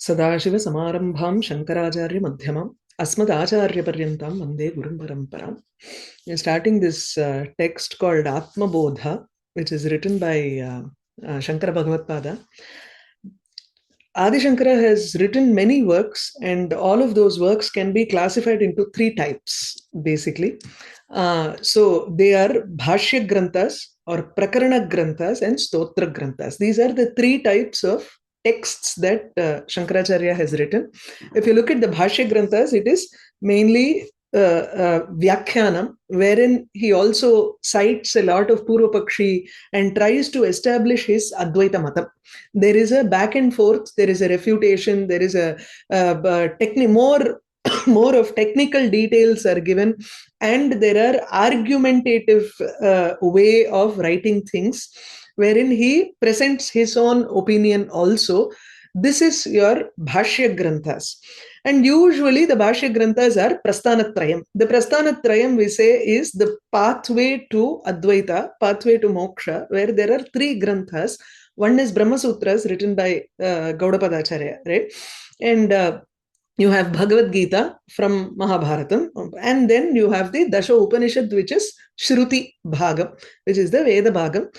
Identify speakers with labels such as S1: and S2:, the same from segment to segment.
S1: Sadashiva Samarambham Śaṅkarāchārya Madhyamam Asmadācārya Paryantam Vande Gurum Paramparam. We are starting this text called Atmabodha, which is written by Shankara Bhagavatpada. Ādi Śaṅkarā has written many works, and all of those works can be classified into three types, basically. So they are Bhashya Granthas or Prakarana Granthas and Stotra Granthas. These are the three types of texts that Śaṅkarāchārya has written. If you look at the Bhashya Granthas, it is mainly Vyakhyanam, wherein he also cites a lot of Purvapakshi and tries to establish his Advaita Matam. There is a back and forth, there is a refutation, there is a more of technical details are given, and there are argumentative way of writing things, wherein he presents his own opinion also. This is your Bhashya Granthas. And usually the Bhashya Granthas are Prasthanatrayam. The Prasthanatrayam, we say, is the pathway to Advaita, pathway to Moksha, where there are three Granthas. One is Brahma Sutras written by Gaudapadacharya, right? And you have Bhagavad Gita from Mahabharatam, and then you have the Dasha Upanishad, which is Shruti Bhagam, which is the Veda Bhagam.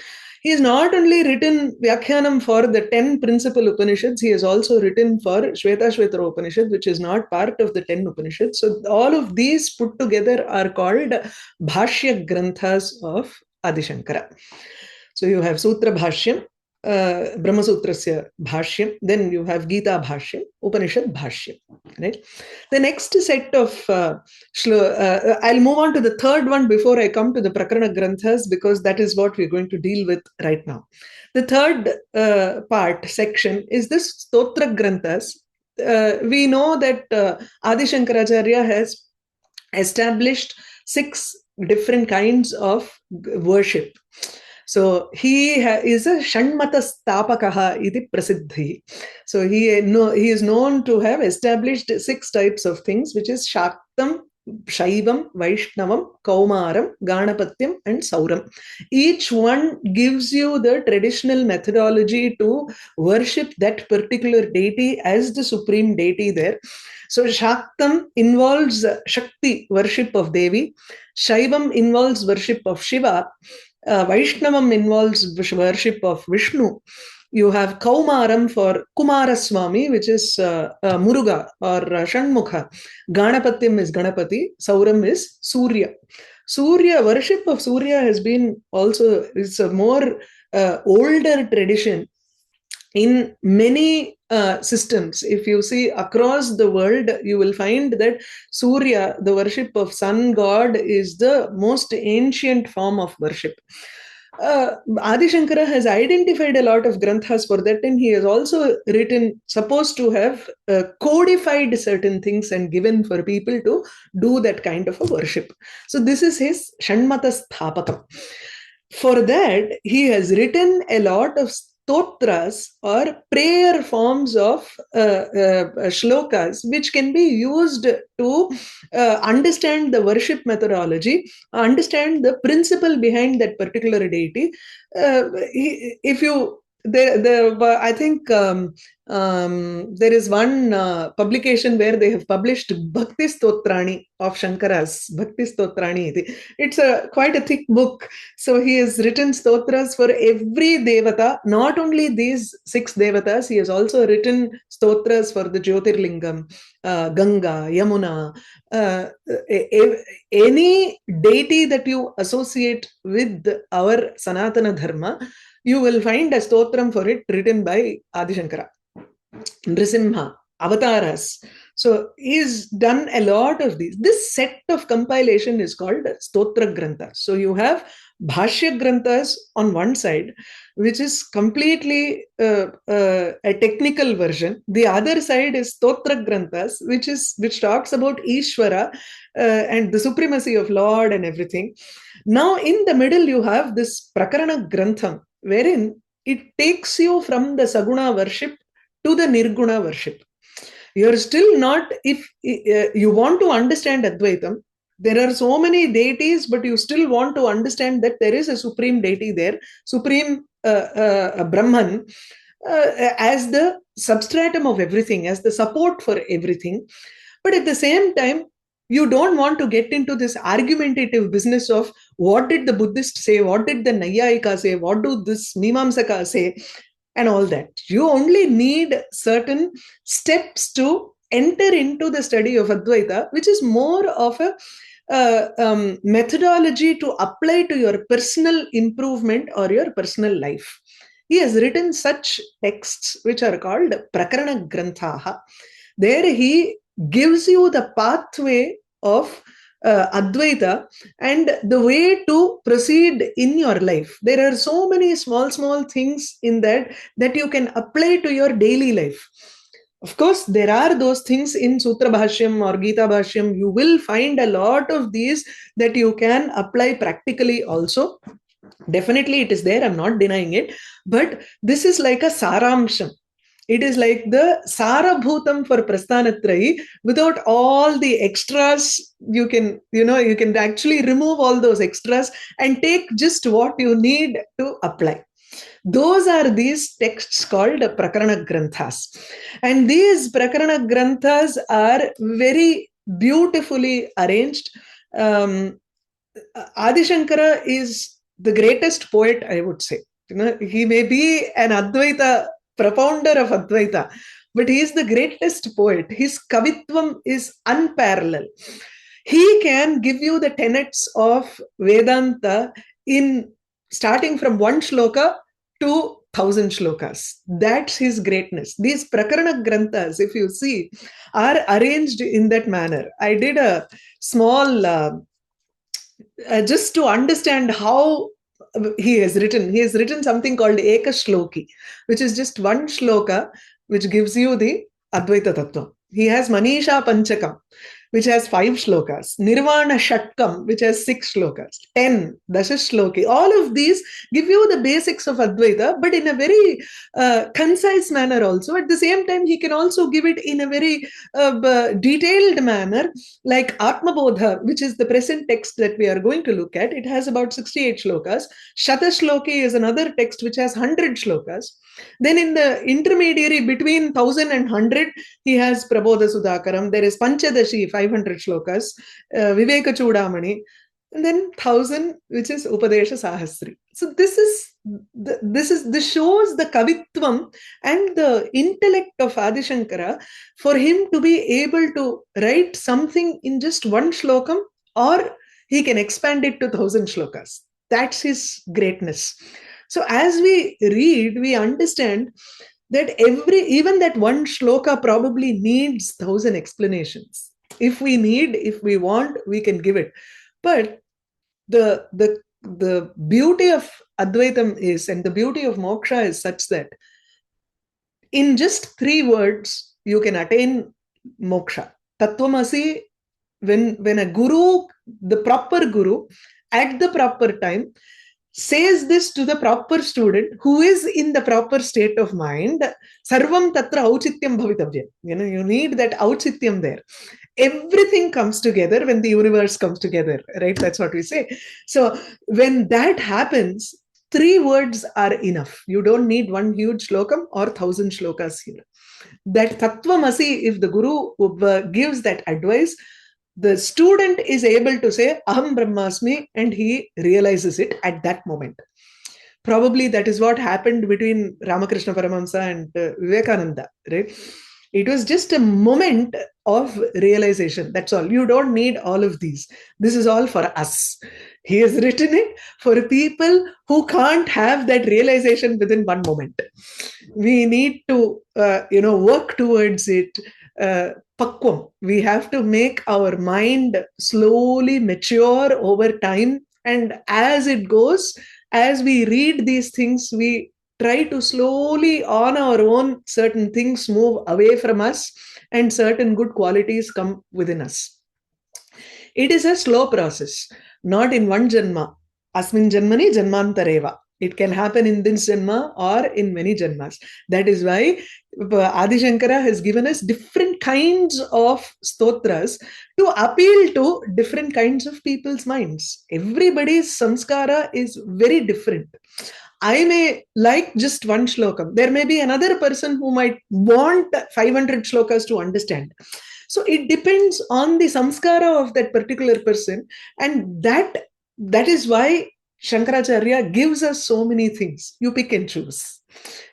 S1: He has not only written Vyakhyanam for the 10 principal Upanishads, he has also written for Shvetashvetara Upanishad, which is not part of the 10 Upanishads. So all of these put together are called Bhashya Granthas of Ādi Śaṅkarā. So you have Sutra Bhashyam, Brahma Sutrasya Bhashyam, then you have Gita Bhashyam, Upanishad Bhashyam, right? The next set of I'll move on to the third one before I come to the Prakarana Granthas, because that is what we're going to deal with right now. The third section is this Stotra Granthas. We know that Ādi Śaṅkarāchārya has established 6 different kinds of worship. So he is a Shanmata Stapakaha iti prasiddhi. So he is known to have established 6 types of things, which is Shaktam, Shaivam, Vaishnavam, Kaumaram, Ganapatyam, and Sauram. Each one gives you the traditional methodology to worship that particular deity as the supreme deity there. So Shaktam involves Shakti, worship of Devi. Shaivam involves worship of Shiva. Vaishnavam involves worship of Vishnu. You have Kaumaram for Kumaraswamy, which is Muruga or Shanmukha. Ganapatyam is Ganapati. Sauram is Surya. Surya, worship of Surya has been also, it's a more older tradition in many systems. If you see across the world, you will find that Surya, the worship of sun god, is the most ancient form of worship. Ādi Śaṅkarā has identified a lot of granthas for that, and he has also written, supposed to have codified certain things and given for people to do that kind of a worship. So this is his Shanmata Sthapakam. For that, he has written a lot of Stotras or prayer forms of shlokas, which can be used to understand the worship methodology, understand the principle behind that particular deity. I think there is one publication where they have published Bhakti Stotrani of Shankara's, Bhakti Stotrani. It's quite a thick book. So he has written stotras for every devata, not only these 6 devatas, he has also written stotras for the Jyotirlingam, Ganga, Yamuna, any deity that you associate with our Sanatana Dharma, you will find a stotram for it written by Ādi Śaṅkarā. Nrisimha, avatars. So he's done a lot of these. This set of compilation is called Stotra Grantha. So you have Bhashya Granthas on one side, which is completely a technical version. The other side is Stotra Granthas, which talks about Ishvara and the supremacy of Lord and everything. Now in the middle you have this Prakarana Grantha, wherein it takes you from the Saguna worship to the Nirguna worship. You're still not, if you want to understand Advaitam, there are so many deities, but you still want to understand that there is a supreme deity there, supreme Brahman. as the substratum of everything, as the support for everything. But at the same time, you don't want to get into this argumentative business of what did the Buddhist say, what did the Nayayika say, what do this Mimamsaka say, and all that. You only need certain steps to enter into the study of Advaita, which is more of a methodology to apply to your personal improvement or your personal life. He has written such texts which are called Prakarana Grantha. There he gives you the pathway of Advaita and the way to proceed in your life. There are so many small things in that you can apply to your daily life. Of course, there are those things in Sutra Bhashyam or Gita Bhashyam. You will find a lot of these that you can apply practically also. Definitely it is there, I'm not denying it. But this is like a Saramsham. It is like the Sarabhutam for Prasthanatrayi. Without all the extras, you can actually remove all those extras and take just what you need to apply. Those are these texts called Prakarana Granthas. And these Prakarana Granthas are very beautifully arranged. Ādi Śaṅkarā is the greatest poet, I would say. He may be an Advaita propounder of Advaita, but he is the greatest poet. His kavitvam is unparalleled. He can give you the tenets of Vedānta in starting from one shloka to 1,000 shlokas. That's his greatness. These Prakarana Granthas, if you see, are arranged in that manner. I did a small, just to understand how he has written something called Eka Shloki, which is just one shloka, which gives you the Advaita Tattva. He has Manisha Panchakam, which has 5 shlokas, Nirvana Shatkam, which has 6 shlokas, 10, Dasha Shloki. All of these give you the basics of Advaita, but in a very concise manner also. At the same time, he can also give it in a very detailed manner, like Atmabodha, which is the present text that we are going to look at. It has about 68 shlokas. Shata Shloki is another text which has 100 shlokas. Then in the intermediary between 1,000 and 100, he has Prabodha Sudhakaram. There is Panchadashi, 500 shlokas, Viveka Chudamani, and then 1,000, which is Upadesha Sahasri. So this shows the kavitvam and the intellect of Ādi Śaṅkarā for him to be able to write something in just one shlokam, or he can expand it to 1,000 shlokas. That's his greatness. So as we read, we understand that even that one shloka probably needs 1,000 explanations. If we want, we can give it. But the beauty of Advaitam is, and the beauty of moksha is such that in just 3 words, you can attain moksha. Tattvamasi, when a guru, the proper guru, at the proper time, says this to the proper student who is in the proper state of mind, sarvam tatra auchityam bhavitavyam. You need that auchityam there. Everything comes together when the universe comes together, right? That's what we say. So when that happens, 3 words are enough. You don't need one huge shlokam or 1,000 shlokas here. That tattvamasi, if the guru gives that advice, the student is able to say aham brahmasmi, and he realizes it at that moment. Probably that is what happened between Ramakrishna Paramahamsa and Vivekananda, right? It was just a moment of realization. That's all. You don't need all of these. This is all for us. He has written it for people who can't have that realization within one moment. We need to work towards it. Pakvam. We have to make our mind slowly mature over time, and as it goes, as we read these things, we try to slowly on our own, certain things move away from us and certain good qualities come within us. It is a slow process, not in one janma. Asmin janmani janmantareva. It can happen in this janma or in many janmas. That is why Ādi Śaṅkarā has given us different kinds of stotras to appeal to different kinds of people's minds. Everybody's samskara is very different. I may like just one shloka. There may be another person who might want 500 shlokas to understand. So it depends on the samskara of that particular person, and that is why Śaṅkarāchārya gives us so many things. You pick and choose.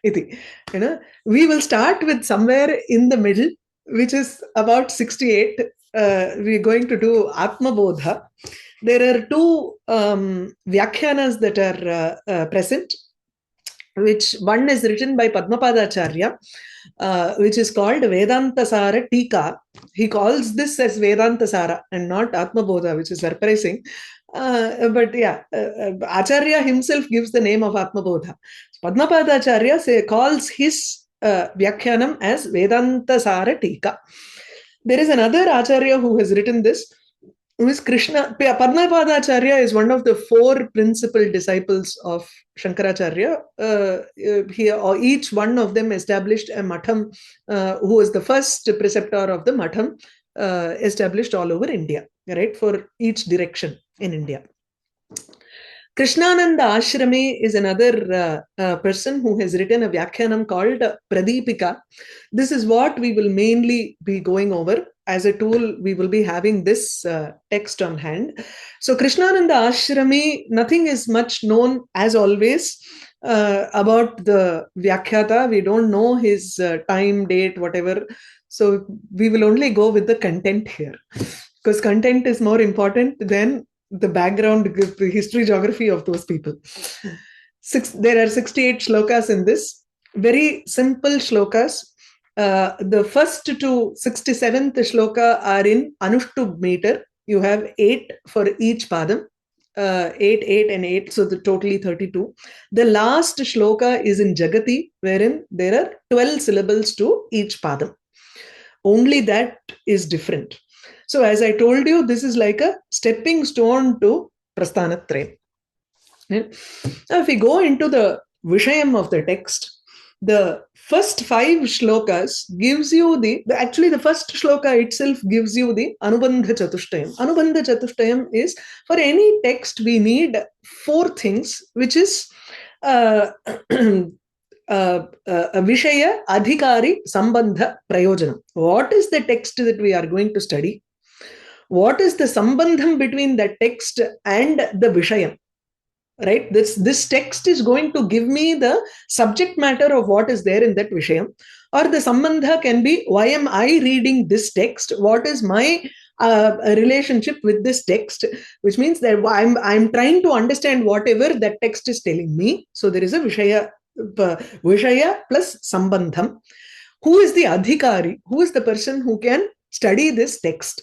S1: We will start with somewhere in the middle, which is about 68. We're going to do Atmabodha. There are two vyakhyanas that are present, which one is written by Atmabodha, which is called Vedānta Sara Tika. He calls this as Vedānta Sara and not Atmabodha, which is surprising. But yeah, Acharya himself gives the name of Atmabodha. Atmabodha calls his Vyakhyanam as Vedānta Sara Tika. There is another Acharya who has written this, who is Krishna. Atmabodha is one of the four principal disciples of Śaṅkarāchārya. Each one of them established a matham, who was the first preceptor of the matham established all over India, right, for each direction in India. Krishnananda Ashrami is another person who has written a Vyakhyanam called Pradipika. This is what we will mainly be going over. As a tool, we will be having this text on hand. So Krishnananda Ashrami, nothing is much known as always about the Vyakhyata. We don't know his time, date, whatever. So we will only go with the content here, because content is more important than the background, the history, geography of those people. There are 68 shlokas in this. Very simple shlokas. The first to 67th shloka are in Anushtub meter. You have 8 for each padam. 8, 8 and 8, so the totally 32. The last shloka is in Jagati, wherein there are 12 syllables to each padam. Only that is different. So as I told you, this is like a stepping stone to Prasthanatrayam. Now if we go into the Vishayam of the text, the first 5 shlokas gives you the first shloka itself gives you the Anubandha Chatushtayam. Anubandha Chatushtayam is, for any text we need 4 things, which is Vishaya, Adhikari, Sambandha, Prayojanam. What is the text that we are going to study? What is the sambandham between the text and the Vishayam? Right? This text is going to give me the subject matter of what is there in that Vishayam. Or the sambandha can be, why am I reading this text? What is my relationship with this text? Which means that I'm trying to understand whatever that text is telling me. So there is a Vishaya plus sambandham. Who is the adhikari? Who is the person who can study this text?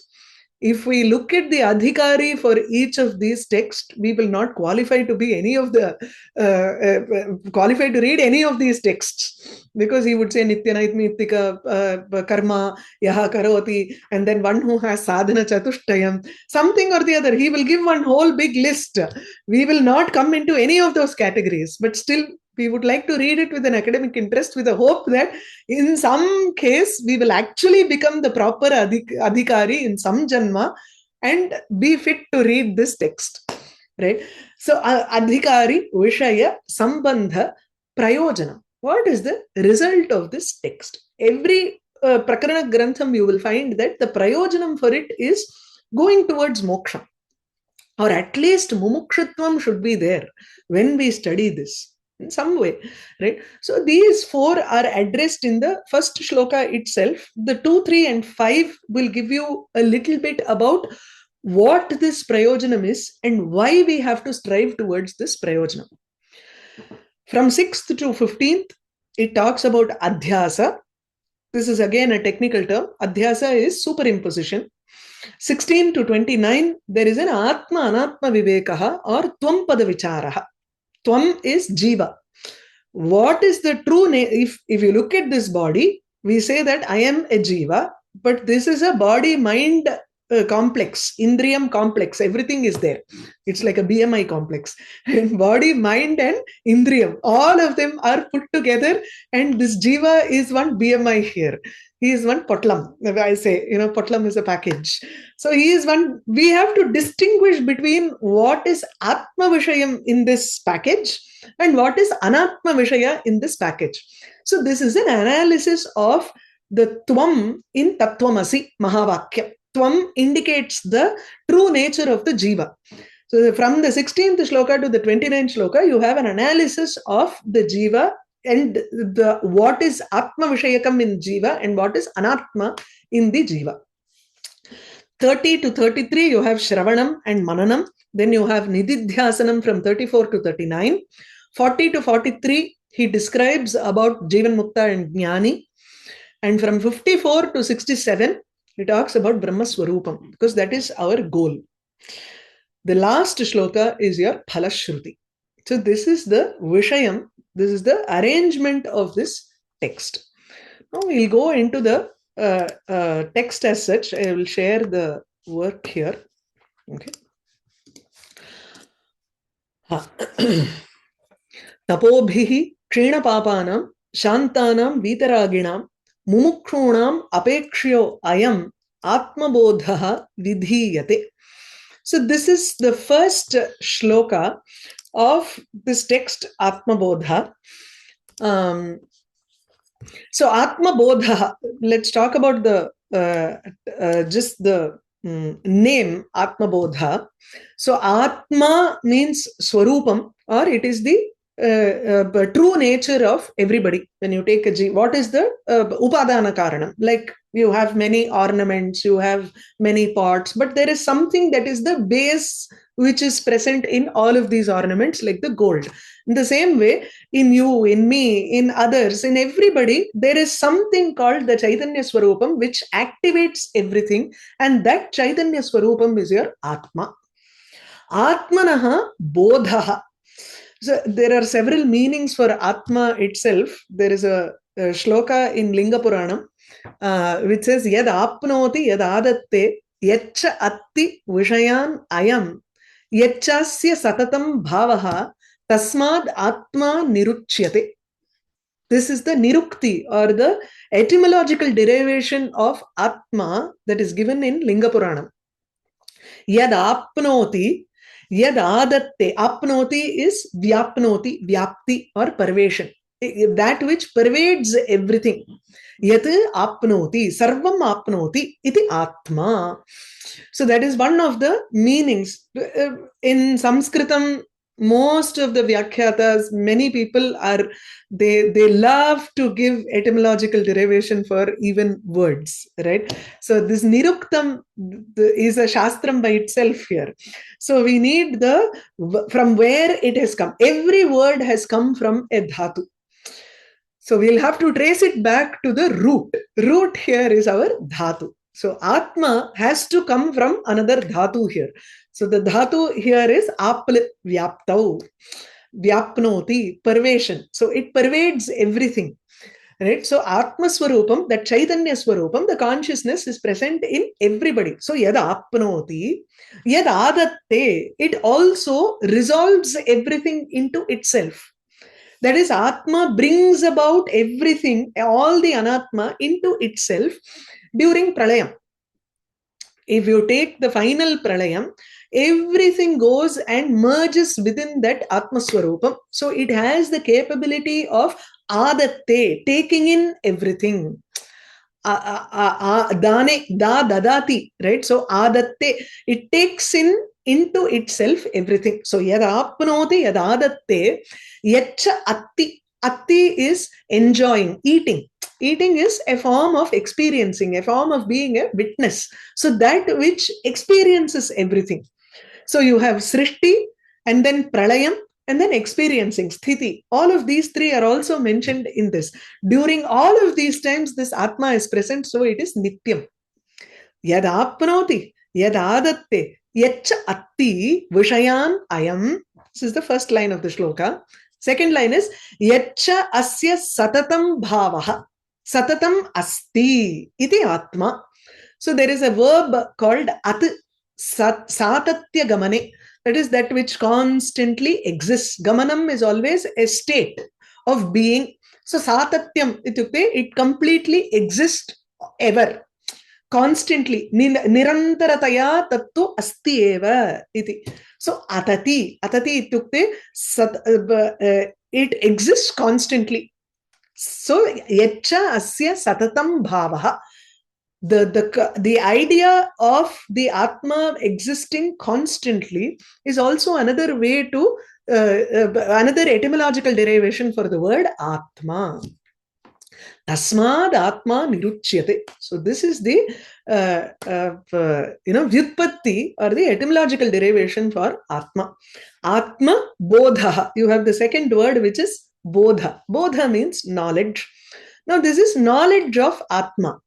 S1: If we look at the adhikari for each of these texts, we will not qualify to be any of the qualified to read any of these texts, because he would say Nityanaitmitika karma yaha karoti, and then one who has sadhana chatushtayam, something or the other. He will give one whole big list. We will not come into any of those categories, but still we would like to read it with an academic interest, with a hope that in some case we will actually become the proper adhikari in some janma and be fit to read this text. Right? So adhikari, vishaya, sambandha, prayojana. What is the result of this text? Every Prakarana Grantham you will find that the prayojanam for it is going towards moksha. Or at least mumukshatvam should be there when we study this in some way, right? So these 4 are addressed in the first shloka itself. The 2, 3 and 5 will give you a little bit about what this prayojanam is and why we have to strive towards this prayojanam. From 6th to 15th, it talks about adhyasa. This is again a technical term. Adhyasa is superimposition. 16 to 29, there is an Atma Anatma Vivekaha or Tvam Pada Vicharaha. Tvam is Jiva. What is the true name? If you look at this body, we say that I am a Jiva, but this is a body-mind complex, Indriyam complex, everything is there. It's like a BMI complex. And body, mind, and Indriyam, all of them are put together, and this Jiva is one BMI here. He is one potlam. I say, potlam is a package. So he is one. We have to distinguish between what is Atma Vishayam in this package and what is Anatma Vishaya in this package. So this is an analysis of the Tvam in Tattvamasi Mahavakya. Tvam indicates the true nature of the Jiva. So from the 16th shloka to the 29th shloka, you have an analysis of the Jiva and the what is Atma Vishayakam in Jiva and what is Anatma in the Jiva. 30 to 33, you have Shravanam and Mananam. Then you have Nididhyasanam from 34 to 39. 40 to 43, he describes about Jivan Mukta and Jnani. And from 54 to 67, he talks about Brahma Swarupam, because that is our goal. The last shloka is your Phalashruti. So this is the Vishayam, this is the arrangement of this text. Now we'll go into the text as such. I will share the work here. Okay. Tapobhihi Kshina Papanam Shantanam Vitaraginam Mumukshunam Apekshyo Ayam Atmabodha Vidhiyate. So this is the first shloka of this text, Atmabodha. So Atmabodha, let's talk about the just the name Atmabodha. So Atma means Swarupam, or it is the true nature of everybody. When you take a what is the Upadana Karanam? Like you have many ornaments, you have many pots, but there is something that is the base which is present in all of these ornaments, like the gold. In the same way, in you, in me, in others, in everybody, there is something called the Chaitanya Swarupam which activates everything, and that Chaitanya Swarupam is your Atma. Atmanaha Bodha. So there are several meanings for Atma itself. There is a shloka in Linga Puranam which says Yad apnoti yad adatte yaccha atti vishayan ayam yachasya satatam bhavaha tasmad atma niruchyate. This is the nirukti, or the etymological derivation of Atma that is given in Linga Puranam. Yad apnoti yad adatte. Apnoti is vyapnoti, vyapti, or pervasion. That which pervades everything. Yat apnoti, sarvam apnoti, iti atma. So that is one of the meanings. In Sanskritam, most of the vyakhyatas, many people are, they love to give etymological derivation for even words, right? So this niruktam is a shastram by itself here. So we need from where it has come. Every word has come from a dhatu. So we'll have to trace it back to the root. Root here is our dhatu. So Atma has to come from another dhatu here. So the dhatu here is apl vyaptau, vyapnoti, pervasion. So it pervades everything. Right? So Atma Swarupam, that Chaitanya Swarupam, the consciousness is present in everybody. So yad apnoti, yad adatte, it also resolves everything into itself. That is, Atma brings about everything, all the Anatma, into itself during Pralayam. If you take the final Pralayam, everything goes and merges within that Atma Swarupam. So it has the capability of adatte, taking in everything. Dane, da dadati, right? So adatte, it takes into itself everything. So yad apnoti yad adatte yaccha atti. Atti is enjoying, eating. Eating is a form of experiencing, a form of being a witness. So that which experiences everything. So you have Srishti, and then Pralayam, and then experiencing, Sthiti. All of these three are also mentioned in this. During all of these times, this Atma is present, so it is Nityam. Yad apnoti, yad adatte, yaccha atti vishayan ayam. This is the first line of the shloka. Second line is Yaccha asya satatam bhavaha. Satatam asti iti atma. So there is a verb called at satatya gamane. That is that which constantly exists. Gamanam is always a state of being. So satatyam itukte, it completely exists ever, constantly. Nirantarataya tattu asti eva iti. So atati itukte it exists constantly. So yacha asya satatam bhavaha. The idea of the Atma existing constantly is also another way to another etymological derivation for the word Atma. Tasmad Atma niruchyate. So this is the vyutpatti or the etymological derivation for Atma. Atma Bodha. You have the second word, which is Bodha. Bodha means knowledge. Now this is knowledge of Atma.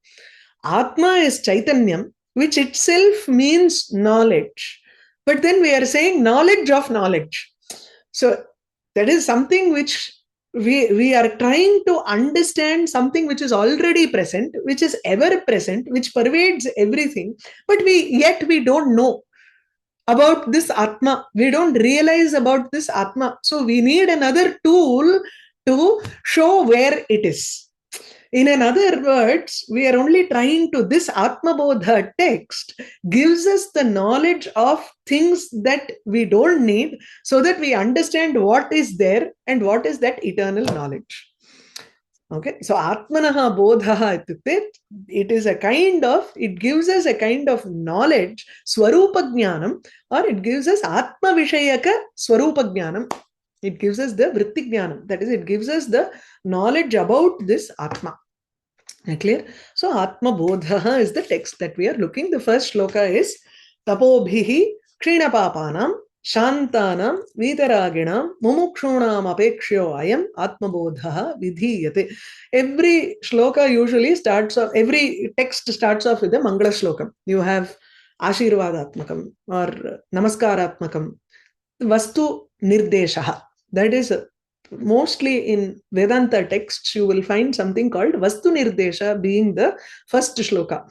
S1: Atma is Chaitanyam, which itself means knowledge. But then we are saying knowledge of knowledge. So that is something which we are trying to understand, something which is already present, which is ever present, which pervades everything. But yet we don't know about this Atma. We don't realize about this Atma. So we need another tool to show where it is. In other words, we are only trying to, this Atmabodha text gives us the knowledge of things that we don't need, so that we understand what is there and what is that eternal knowledge. Okay, so Atmanaha Bodha, it is a kind of, it gives us a kind of knowledge, Swarupa Jnanam, or it gives us Atma Vishayaka Swarupa Jnanam. It gives us the Vritti Jnanam, that is, it gives us the knowledge about this Atma. Clear? So Atmabodha is the text that we are looking. The first shloka is Tapobhihi Kshinapapanam Shantanam Vitaraginam Mumukshunam Apekshyo Ayam Atmabodha Vidhiyate. Every shloka usually starts off, every text starts off with a Mangala Shlokam. You have Ashirvadatmakam or Namaskaratmakam, Vastu Nirdeshaha. That is mostly in Vedanta texts, you will find something called Vastu Nirdesha being the first shloka.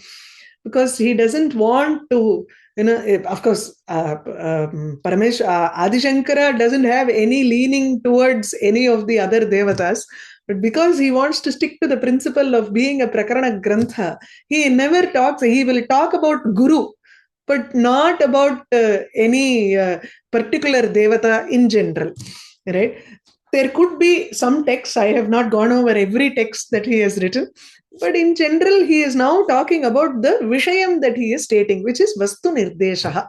S1: Because he doesn't want to, of course, Ādi Śaṅkarāchārya doesn't have any leaning towards any of the other devatas. But because he wants to stick to the principle of being a Prakarana Grantha, he never talks, he will talk about Guru, but not about any particular devata in general, right? There could be some texts, I have not gone over every text that he has written, but in general, he is now talking about the Vishayam that he is stating, which is Vastu Nirdeshaha.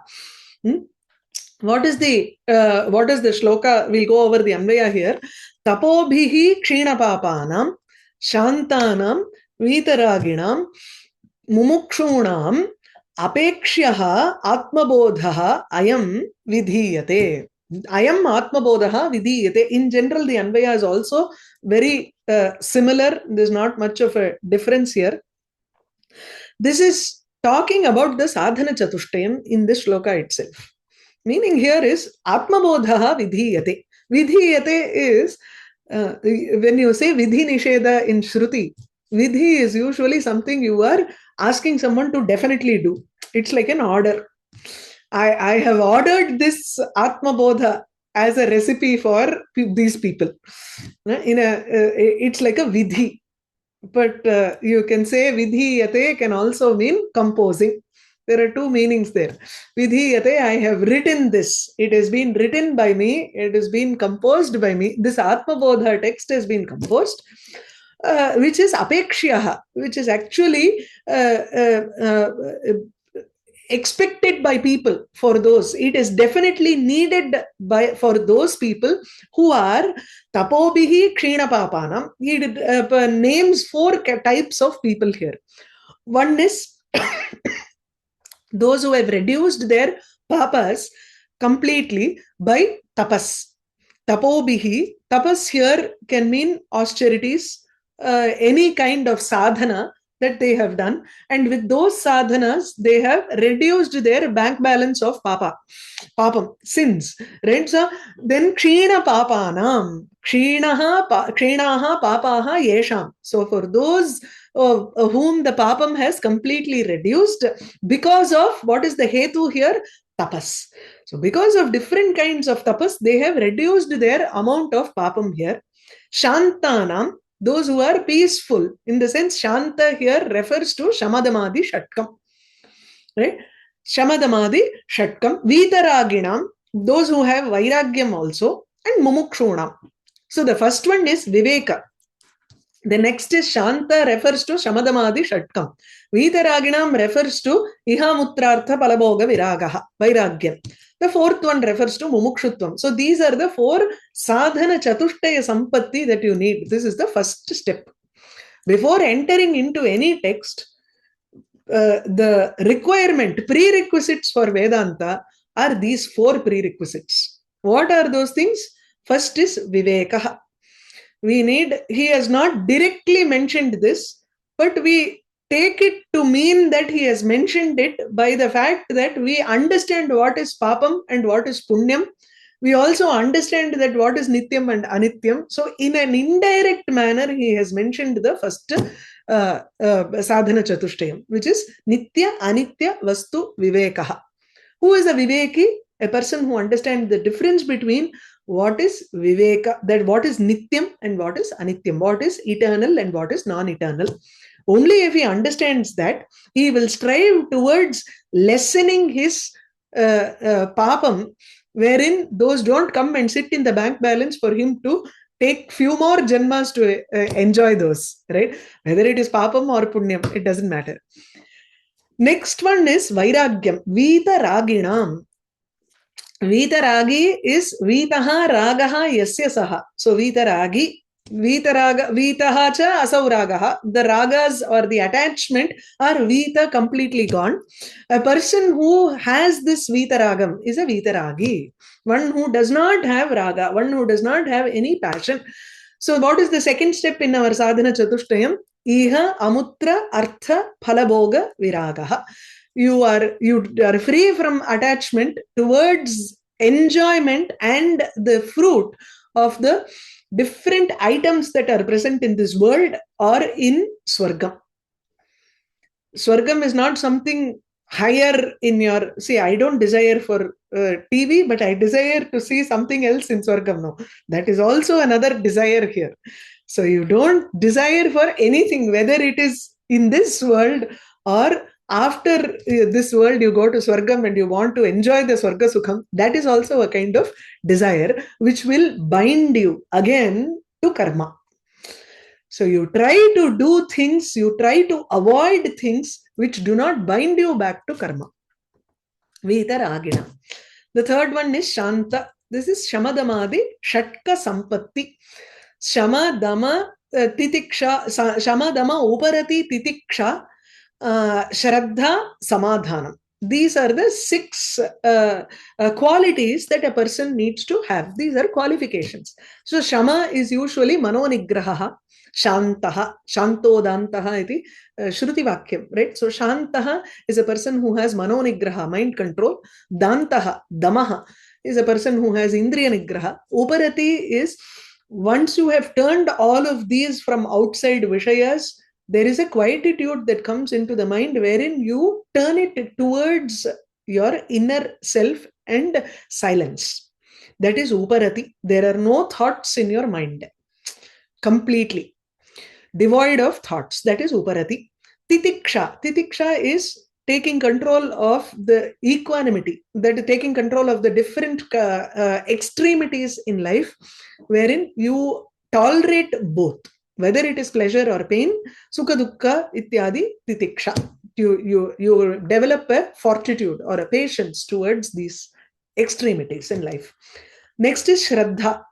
S1: What is the shloka? We'll go over the Anvaya here. Tapobhihi Kshinapapanam Shantanam Vitaraginam Mumukshunam Apekshyah Atmabodha Ayam Vidhiyate. Ayam Atmabodha Vidhiyate. In general, the Anvaya is also very similar. There's not much of a difference here. This is talking about the sadhana chatushtayam in this shloka itself. Meaning here is Atmabodha Vidhiyate. Vidhiyate is, when you say Vidhi Nisheda in Shruti, Vidhi is usually something you are asking someone to definitely do. It's like an order. I have ordered this Atmabodha as a recipe for these people. It's like a Vidhi. But you can say Vidhiyate can also mean composing. There are two meanings there. Vidhiyate, I have written this. It has been written by me. It has been composed by me. This Atmabodha text has been composed, which is Apekshyah, which is actually expected by people for those. It is definitely needed for those people who are Tapobihi Kshinapapanam. He names 4 types of people here. One is those who have reduced their papas completely by tapas. Tapobihi. Tapas here can mean austerities, any kind of sadhana that they have done, and with those sadhanas they have reduced their bank balance of papam, sins, right? So then kshina papanam, kshinaha papaha yesham. So for those whom the papam has completely reduced because of what is the hetu here? Tapas. So because of different kinds of tapas, they have reduced their amount of papam here. Shantanam, those who are peaceful. In the sense, Shanta here refers to Shamadamadi Shatkam. Right? Shamadamadi Shatkam. Vitaraginam, those who have Vairagyam also. And Mumukshunam. So the first one is Viveka. The next is Shanta refers to Shamadamadi Shatkam. Vitaraginam refers to Ihamutrartha Palabhoga Viragaha, Vairagyam. The fourth one refers to Mumukshutvam. So these are the four sadhana chatushtaya sampatti that you need. This is the first step. Before entering into any text, the requirement, prerequisites for Vedanta are these four prerequisites. What are those things? First is Vivekaha. We need, he has not directly mentioned this, but we take it to mean that he has mentioned it by the fact that we understand what is papam and what is punyam. We also understand that what is nityam and anityam. So in an indirect manner, he has mentioned the first sadhana chatushtayam, which is nitya anitya vastu vivekaha. Who is a viveki? A person who understands the difference between what is viveka, that what is nityam and what is anityam, what is eternal and what is non-eternal. Only if he understands that, he will strive towards lessening his papam, wherein those don't come and sit in the bank balance for him to take few more janmas to enjoy those, right? Whether it is papam or punyam, it doesn't matter. Next one is Vairagyam, Vitaraginam. Vitaragi is Vitaha Ragaha Yasya Saha. So Vitaragi, Vitaraga, Vitaha cha Asau Ragaha. The ragas or the attachment are Vita completely gone. A person who has this Vitaragam is a Vitaragi. One who does not have raga, one who does not have any passion. So what is the second step in our sadhana chatushtayam? Iha amutra artha phalabhoga viragaha. You are free from attachment towards enjoyment and the fruit of the different items that are present in this world or in Swargam. Swargam is not something higher in your, see, I don't desire for TV, but I desire to see something else in Swargam. No, that is also another desire here. So you don't desire for anything, whether it is in this world or after this world you go to Swargam and you want to enjoy the Swarga Sukham. That is also a kind of desire which will bind you again to karma. So you try to do things, you try to avoid things which do not bind you back to karma. Vitaragina. The third one is Shanta. This is Shamadamadi Shatka Sampatti. Shamadama Titiksha, Shamadama Uparati Titiksha, Shraddha Samadhanam. These are the 6 qualities that a person needs to have. These are qualifications. So Shama is usually Manonigraha, Shantaha, Shantodantaha iti Shruti Vakyam, right? So Shantaha is a person who has Manonigraha, mind control. Dantaha, Damaha, is a person who has Indriya Nigraha. Uparati is, once you have turned all of these from outside Vishayas, there is a quietude that comes into the mind wherein you turn it towards your inner self and silence. That is Uparati. There are no thoughts in your mind. Completely devoid of thoughts. That is Uparati. Titiksha. Titiksha is taking control of the equanimity, that is taking control of the different extremities in life, wherein you tolerate both. Whether it is pleasure or pain, sukha dukkha ityadi titiksha. You develop a fortitude or a patience towards these extremities in life. Next is Shraddha.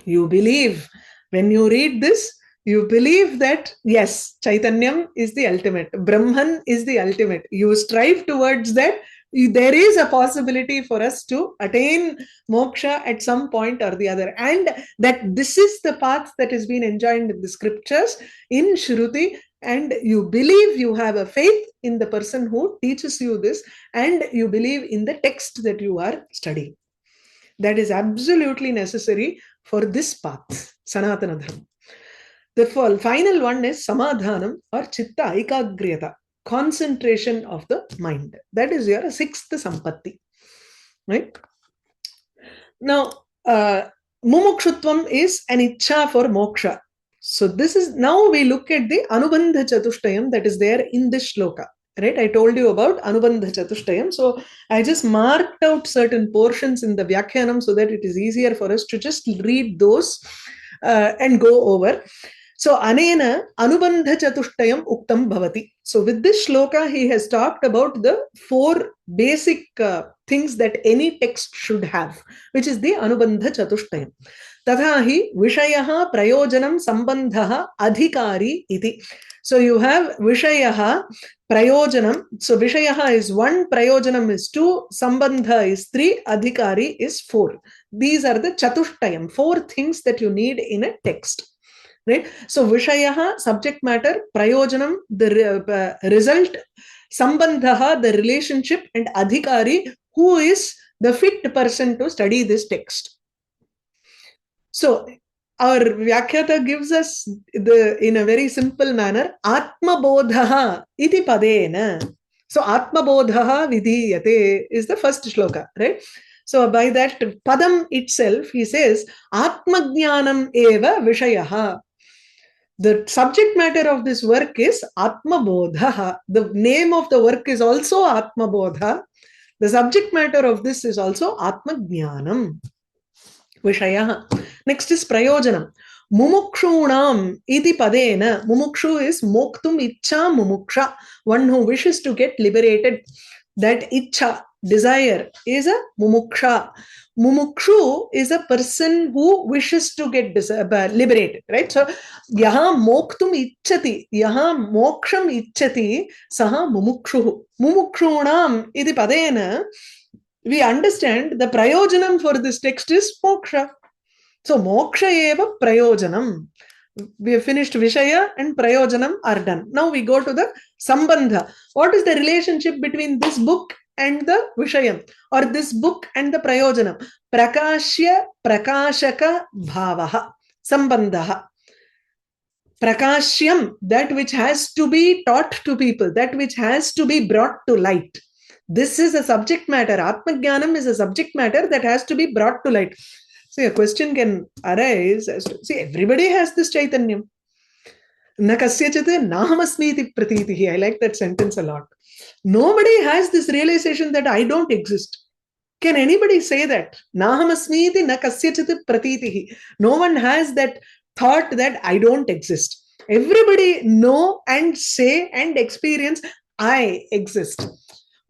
S1: You believe, when you read this, you believe that, yes, Chaitanyam is the ultimate, Brahman is the ultimate. You strive towards that. There is a possibility for us to attain moksha at some point or the other, and that this is the path that has been enjoined in the scriptures, in Shruti, and you believe, you have a faith in the person who teaches you this, and you believe in the text that you are studying. That is absolutely necessary for this path, Sanatana Dharma. The final one is samadhanam or chitta ekagriyata, concentration of the mind. That is your sixth sampatti. Right? Now, mumukshutvam is an ichha for moksha. So this is, now we look at the Anubandha Chatushtayam that is there in this shloka. Right? I told you about Anubandha Chatushtayam. So I just marked out certain portions in the Vyakhyanam so that it is easier for us to just read those and go over. So anena Anubandha Chatushtayam uktam bhavati. So with this shloka, he has talked about the four basic things that any text should have, which is the Anubandha Chatushtayam. Tatha hi vishayaha prayojanam sambandhaha adhikari iti. So you have vishayaha prayojanam. So vishayaha is 1, prayojanam is 2, sambandha is 3, adhikari is 4. These are the chatushtayam, 4 things that you need in a text. Right? So vishayaha, subject matter, prayojanam, the result, sambandhaha, the relationship, and adhikari, who is the fit person to study this text. So our Vyakhyata gives us in a very simple manner, Atmabodha iti padena. So Atmabodha vidhiyate is the first shloka, right? So by that padam itself, he says, Atmajnanam eva vishayaha. The subject matter of this work is Atmabodha. The name of the work is also Atmabodha. The subject matter of this is also Atmajnanam. Vishaya. Next is Prayojanam. Mumukshunam iti padena. Mumukshu is moktum ichha mumuksha. One who wishes to get liberated. That ichha, desire, is a mumuksha. Mumukshu is a person who wishes to get liberated, right? So, yaha moktum ichchati, yaha moksham ichchati, saha mumukshu. Mumukshunam iti padena. We understand the prayojanam for this text is moksha. So, moksha eva prayojanam. We have finished Vishaya and Prayojanam are done. Now we go to the Sambandha. What is the relationship between this book and the Vishayam, or this book and the Prayojanam? Prakashya Prakashaka Bhavaha. Sambandhaha. Prakashyam, that which has to be taught to people, that which has to be brought to light. This is a subject matter. Atmajnanam is a subject matter that has to be brought to light. See, a question can arise as to, see, everybody has this Chaitanyam. Na kasyachit nahamasmiti pratitihi. I like that sentence a lot. Nobody has this realization that I don't exist. Can anybody say that? Nahamasmiti na kasyachit pratitihi. No one has that thought that I don't exist. Everybody know and say and experience I exist.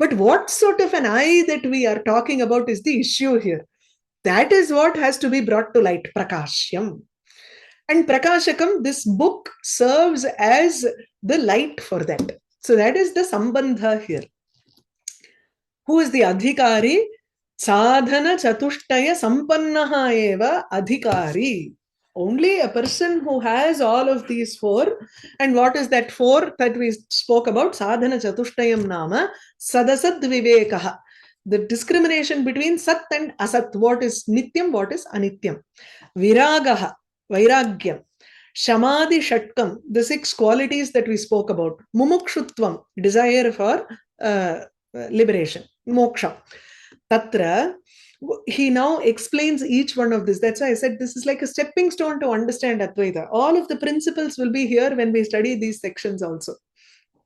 S1: But what sort of an I that we are talking about is the issue here. That is what has to be brought to light, Prakashyam. And Prakashakam, this book serves as the light for that. So that is the Sambandha here. Who is the Adhikari? Sadhana Chatushtaya Sampannaha eva Adhikari. Only a person who has all of these 4. And what is that 4 that we spoke about? Sadhana Chatushtayam Nama Sadasad Vivekaha. The discrimination between Sat and Asat. What is Nityam, what is Anityam. Viragaha, Vairagyam. Shamadhi Shatkam, the 6 qualities that we spoke about. Mumukshutvam, desire for liberation. Moksha. Tatra, he now explains each one of this. That's why I said this is like a stepping stone to understand Advaita. All of the principles will be here when we study these sections also.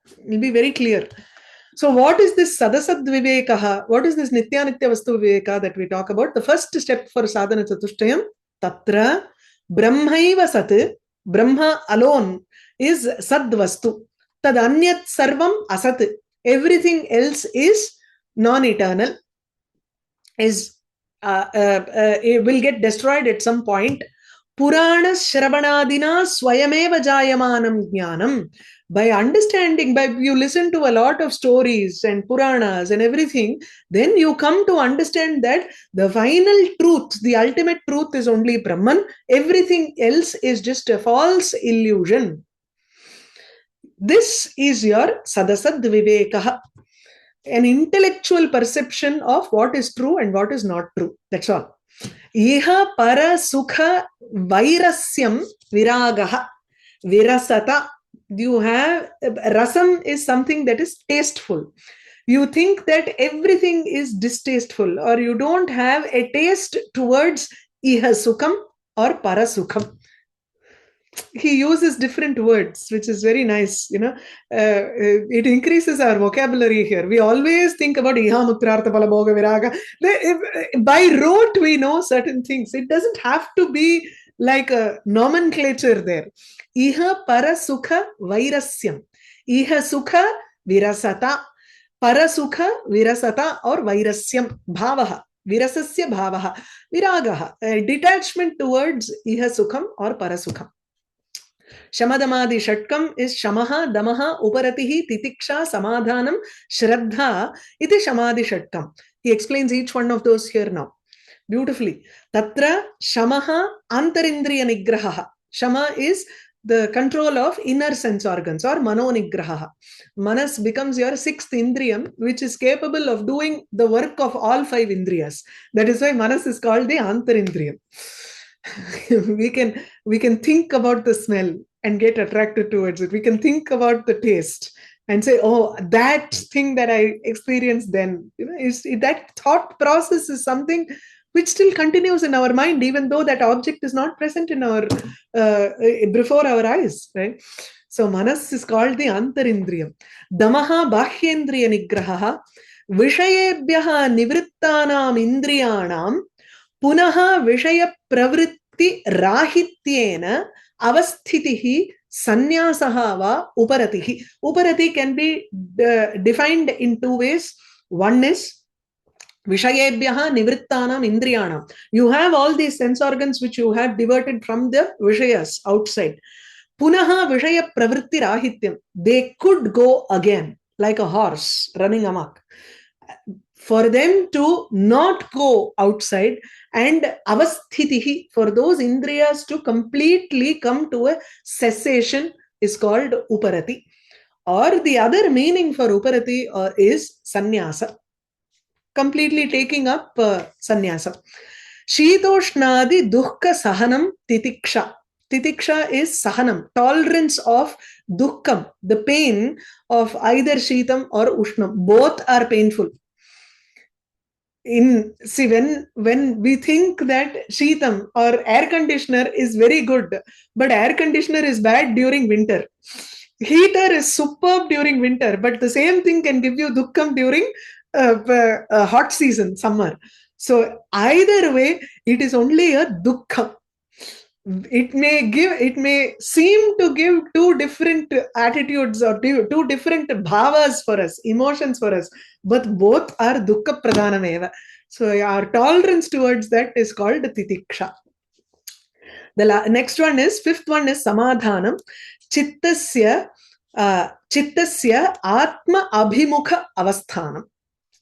S1: It will be very clear. So what is this Sadasad Vivekaha? What is this Nityanitya Vastu Viveka that we talk about? The first step for Sadhana Chatushtayam, Tatra Brahmaiva Sat, Brahma alone is Sad Vastu. Tad Anyat Sarvam Asat. Everything else is non-eternal, it will get destroyed at some point. Purana Shravanadina Swayameva Jayamanam Jnanam. By understanding, by you listen to a lot of stories and Puranas and everything, then you come to understand that the final truth, the ultimate truth is only Brahman. Everything else is just a false illusion. This is your Sadasad Vivekaha. An intellectual perception of what is true and what is not true. That's all. Iha para sukha vairasyam viragaha. Virasata. You have rasam is something that is tasteful. You think that everything is distasteful, or you don't have a taste towards iha sukham or parasukham. He uses different words, which is very nice. It increases our vocabulary here. We always think about iha mutrartha pala bhoga viraga. By rote, we know certain things. It doesn't have to be like a nomenclature there. Iha parasukha vairasyam. Iha sukha virasata. Parasukha virasata or vairasyam bhavaha. Virasasya bhavaha. Viragaha. Detachment towards iha sukham or parasukham. Shamadamadi Shatkam is Shamaha, Damaha, Uparatihi, Titiksha, Samadhanam, Shraddha, iti Shamadhi Shatkam. He explains each one of those here now. Beautifully. Tatra Shamaha Antarindriya Nigraha. Shama is the control of inner sense organs or Mano Nigraha. Manas becomes your sixth Indriyam, which is capable of doing the work of all five Indriyas. That is why Manas is called the Antarindriyam. we can think about the smell and get attracted towards it. We can think about the taste and say, oh, that thing that I experienced then, that thought process is something which still continues in our mind, even though that object is not present in our before our eyes, right? So manas is called the antarindriyam. Damaha bahyendriya nigraha vishayebhyaha nivrittanam indriyanam punaha vishaya pravritti rahityena avasthitihi sanyasaha va uparatihi. Uparati can be defined in two ways. One is Vishayebhyaha nivrittanam indriyanam. You have all these sense organs which you have diverted from the Vishayas outside. Punaha Vishaya pravritti rahityam. They could go again, like a horse running amok. For them to not go outside, and avasthitihi, for those indriyas to completely come to a cessation, is called uparati. Or the other meaning for uparati is sannyasa, completely taking up sannyasa. Shitoshnadi dukkha sahanam titiksha. Titiksha is sahanam, tolerance of dukkham, the pain of either shitam or ushnam. Both are painful. When we think that shitam or air conditioner is very good, but air conditioner is bad during winter. Heater is superb during winter, but the same thing can give you dukkham during hot season, summer. So either way, it is only a dukkha. It may seem to give two different attitudes or two different bhavas for us, emotions for us, but both are dukkha pradhanameva. So our tolerance towards that is called titiksha. The next one is, fifth one is samadhanam. Chittasya atma abhimukha avasthanam.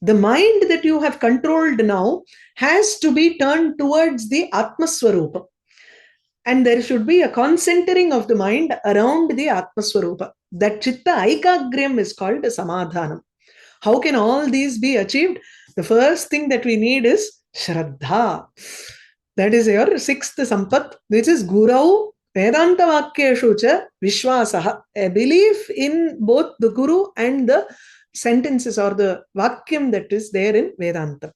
S1: The mind that you have controlled now has to be turned towards the Atma Swarupa. And there should be a concentering of the mind around the Atma Swarupa. That chitta aikagryam is called samadhanam. How can all these be achieved? The first thing that we need is shraddha. That is your sixth sampat, which is gurau Vedānta vakyeshu cha vishwasaha. A belief in both the guru and the sentences or the vakyam that is there in Vedanta.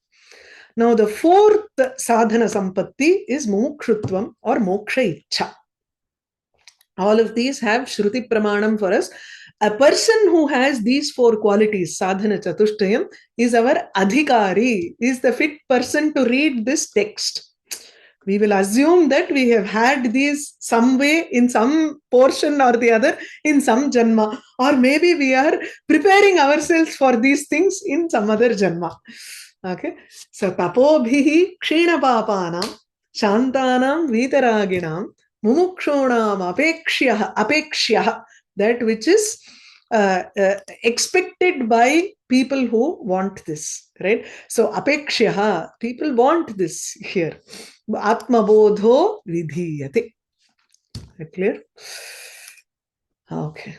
S1: Now, the fourth sadhana sampatti is mumukshutvam or moksha ichha. All of these have Shruti Pramanam for us. A person who has these four qualities, sadhana chatushtayam, is our adhikari, is the fit person to read this text. We will assume that we have had these some way in some portion or the other in some janma, or maybe we are preparing ourselves for these things in some other janma. Okay, so tapobhihi kshena papanam shantanam vitaraginam mumukshonam apekshyah, that which is expected by people who want this, right? So apekshyah, people want this here. Atmabodho vidhiyate. Clear? Okay.